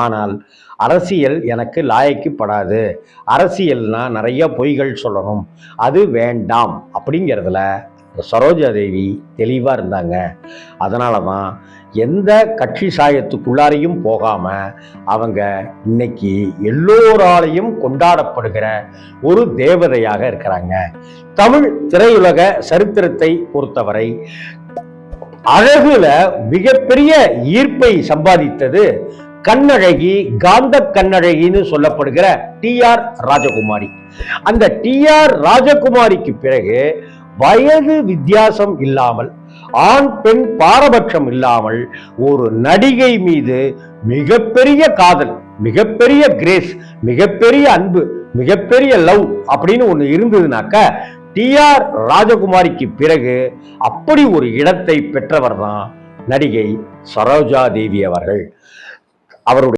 ஆனால் அரசியல் எனக்கு லாயக்குப்படாது, அரசியல்னா நிறைய பொய்கள் சொல்லணும், அது வேண்டாம் அப்படிங்கிறதுல சரோஜா தேவி தெளிவாக இருந்தாங்க. அதனால தான் எந்த கட்சி சாயத்துக்குள்ளாரையும் போகாம அவங்க இன்னைக்கு எல்லோராலையும் கொண்டாடப்படுகிற ஒரு தேவதையாக இருக்கிறாங்க. தமிழ் திரையுலக சரித்திரத்தை பொறுத்தவரை அழகுல மிகப்பெரிய ஈர்ப்பை சம்பாதித்தது கண்ணழகி, காந்த கண்ணழகின்னு சொல்லப்படுகிற டி.ஆர். ராஜகுமாரி. அந்த டி.ஆர். ராஜகுமாரிக்கு பிறகு வயது வித்தியாசம் இல்லாமல், ஆண் பெண் பாரபட்சம் இல்லாமல் ஒரு நடிகை மீது மிகப்பெரிய காதல், மிகப்பெரிய கிரேஸ், மிகப்பெரிய அன்பு, மிகப்பெரிய லவ் அப்படின்னு ஒண்ணு இருந்ததுனாக்க டி.ஆர். ராஜகுமாரிக்கு பிறகு அப்படி ஒரு இடத்தை பெற்றவர் தான் நடிகை சரோஜா தேவி அவர்கள். அவருடைய